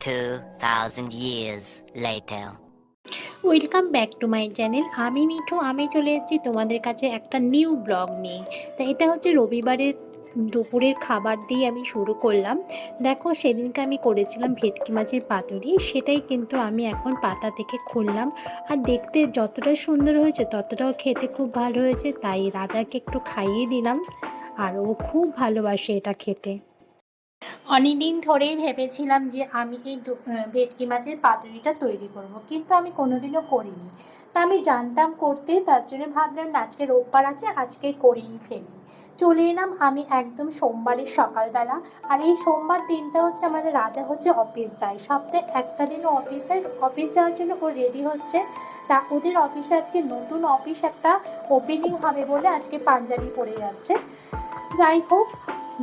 2,000 years later. Welcome back to my channel. আমি মিঠু, আমি চলে এসেছি তোমাদের কাছে একটা নিউ ব্লগ নিয়ে। তা এটা হচ্ছে রবিবারের দুপুরের খাবার দিয়ে আমি শুরু করলাম। দেখো, সেদিনকে আমি করেছিলাম ভেটকি মাছের পাতুরি, সেটাই কিন্তু আমি এখন পাতা থেকে খুললাম। আর দেখতে যতটা সুন্দর হয়েছে ততটাও খেতে খুব ভালো হয়েছে, তাই রাজাকে একটু খাইয়ে দিলাম। আর ও খুব ভালোবাসে এটা খেতে। অনেকদিন ধরেই ভেবেছিলাম যে আমি এই ভেটকি মাছের পাতুরিটা তৈরি করব, কিন্তু আমি কোনোদিনও করিনি। তা আমি জানতাম করতে, তার জন্য ভাবলাম না, আজকে রোববার আছে, আজকে করেই ফেলি। চলে এলাম আমি একদম সোমবারের সকালবেলা। আর এই সোমবার দিনটা হচ্ছে আমাদের রাজা হচ্ছে অফিস যায়, সপ্তাহে একটা দিনও অফিস যায়। অফিস যাওয়ার জন্য ও রেডি হচ্ছে। তা ওদের অফিসে আজকে নতুন অফিস একটা ওপেনিং হবে বলে আজকে পাঞ্জাবি পরে যাচ্ছে। যাই হোক,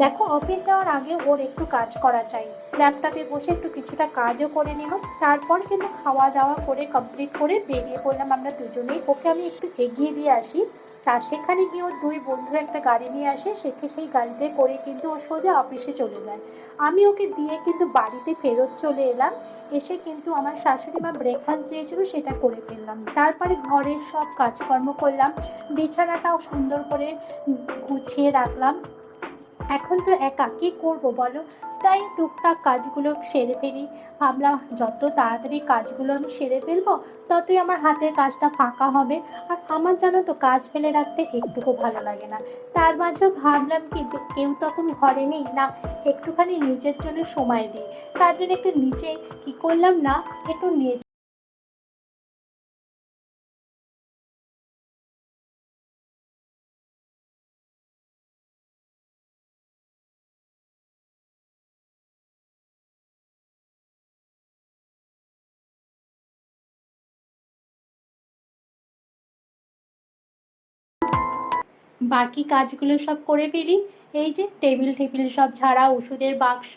দেখো, অফিস যাওয়ার আগে ওর একটু কাজ করা চাই। ল্যাপটপে বসে একটু কিছুটা কাজও করে নিল। তারপর কিন্তু খাওয়া দাওয়া করে কমপ্লিট করে বেরিয়ে পড়লাম আমরা দুজনেই। ওকে আমি একটু এগিয়ে দিয়ে আসি। তার সেখানে গিয়ে ওর দুই বন্ধু একটা গাড়ি নিয়ে আসে, সেই গাড়িতে করে কিন্তু ও সোজা অফিসে চলে যায়। আমি ওকে দিয়ে কিন্তু বাড়িতে ফেরত চলে এলাম। এসে কিন্তু আমার শাশুড়ি মা ব্রেকফাস্ট দিয়েছিল, সেটা করে ফেললাম। তারপরে ঘরের সব কাজকর্ম করলাম, বিছানাটাও সুন্দর করে গুছিয়ে রাখলাম। এখন তো একা কী করবো বলো, তাই টুকটাক কাজগুলো সেরে ফেলি। ভাবলাম যত তাড়াতাড়ি কাজগুলো আমি সেরে ফেলবো, ততই আমার হাতের কাজটা ফাঁকা হবে। আর আমার জানো তো, কাজ ফেলে রাখতে একটুকু ভালো লাগে না। তার মাঝেও ভাবলাম কি, যে কেউ তখন ঘরে নেই না, একটুখানি নিজের জন্য সময় দিই। তার জন্য একটু নিচে কী করলাম না, একটু নিচে বাকি কাজগুলো সব করে ফেলি। এই যে টেবিল টেবিল সব ঝাড়া, ওষুধের বাক্স,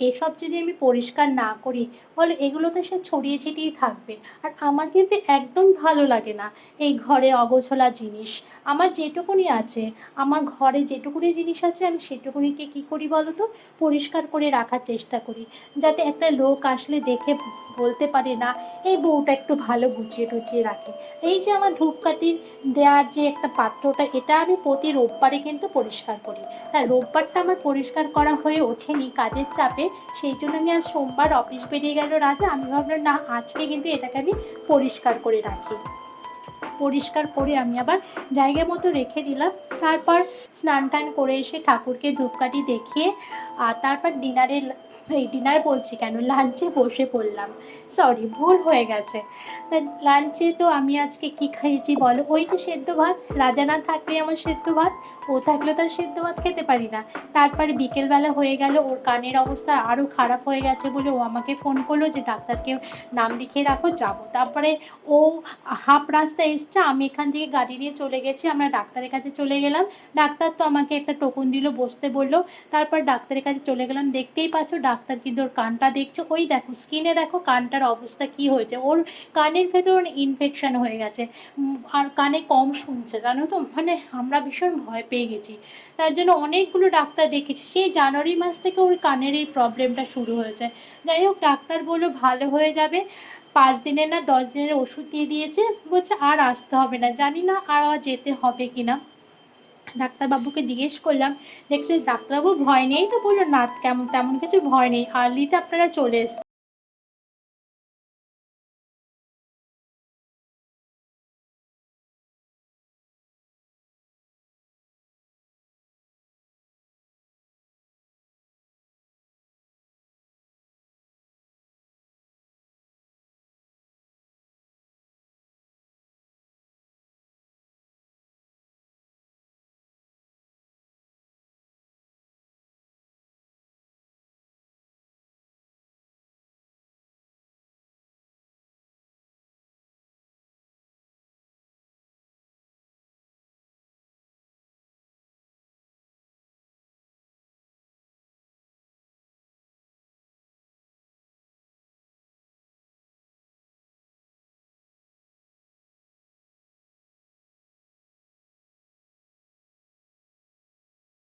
এসব যদি আমি পরিষ্কার না করি, বলো, এগুলো তো সে ছড়িয়ে ছিটিয়ে থাকবে। আর আমার কিন্তু একদম ভালো লাগে না এই ঘরে অগোছলা জিনিস। আমার যেটুকুনি আছে, আমার ঘরে যেটুকুনি জিনিস আছে, আমি সেটুকুনিকে কী করি বলো তো, পরিষ্কার করে রাখার চেষ্টা করি, যাতে একটা লোক আসলে দেখে বলতে পারে না, এই বউটা একটু ভালো গুছিয়ে টুচিয়ে রাখে। এই যে আমার ধূপকাঠির দেওয়ার যে একটা পাত্রটা, এটা আমি প্রতি রোববারে কিন্তু পরিষ্কার করি। তাই রোববারটা আমার পরিষ্কার করা হয়ে ওঠেনি কাজের চাপে। সেই জন্য আমি আজ সোমবার অফিস বেরিয়ে গেল রাজা, আমি ভাবলাম না, আজকে কিন্তু এটাকে আমি পরিষ্কার করে রাখি। পরিষ্কার করে আমি আবার জায়গা মতো রেখে দিলাম। তারপর স্নান টান করে এসে ঠাকুরকে ধূপকাঠি দেখিয়ে আর তারপর ডিনার বলছি কেন, লাঞ্চে বসে পড়লাম। সরি, ভুল হয়ে গেছে। লাঞ্চে তো আমি আজকে কি খেয়েছি বলো, ওই যে সেদ্ধ ভাত। রাজা না থাকলে আমার সেদ্ধ ভাত, ও থাকলে তো আর সেদ্ধ ভাত খেতে পারি না। তারপরে বিকেলবেলা হয়ে গেল, ওর কানের অবস্থা আরও খারাপ হয়ে গেছে বলে ও আমাকে ফোন করলো যে ডাক্তারকে নাম লিখিয়ে রাখো, যাবো। তারপরে ও হাফ রাস্তা এসছে, আমি এখান থেকে গাড়ি নিয়ে চলে গেছি, আমরা ডাক্তারের কাছে চলে গেলাম। ডাক্তার তো আমাকে একটা টোকন দিল, বসতে বললো। তারপর ডাক্তারের কাছে চলে গেলাম। দেখতেই পাচ্ছ, ডাক্তার কিন্তু ওর কানটা দেখছে। ওই দেখো, স্কিনে দেখো কানটার অবস্থা কি হয়েছে। ওর কানের ভেতর ইনফেকশন হয়ে গেছে। আর কানে কম শুনছে, জানো তো, মানে আমরা ভীষণ ভয় পেয়ে গেছি। তার জন্য অনেকগুলো ডাক্তার দেখেছি, সেই জানুয়ারি মাস থেকে ওর কানের এই প্রবলেমটা শুরু হয়েছে। যাই হোক, ডাক্তার বললো ভালো হয়ে যাবে। 5 দিনের না 10 দিনের ওষুধ দিয়ে দিয়েছে, বলছে আর আসতে হবে না। জানি না আর যেতে হবে কি না। ডাক্তারবাবুকে জিজ্ঞেস করলাম, দেখতে ডাক্তারবাবু ভয় নেই তো? বললো না, কেমন তেমন কিছু ভয় নেই, আর্লিতে আপনারা চলে এসছেন।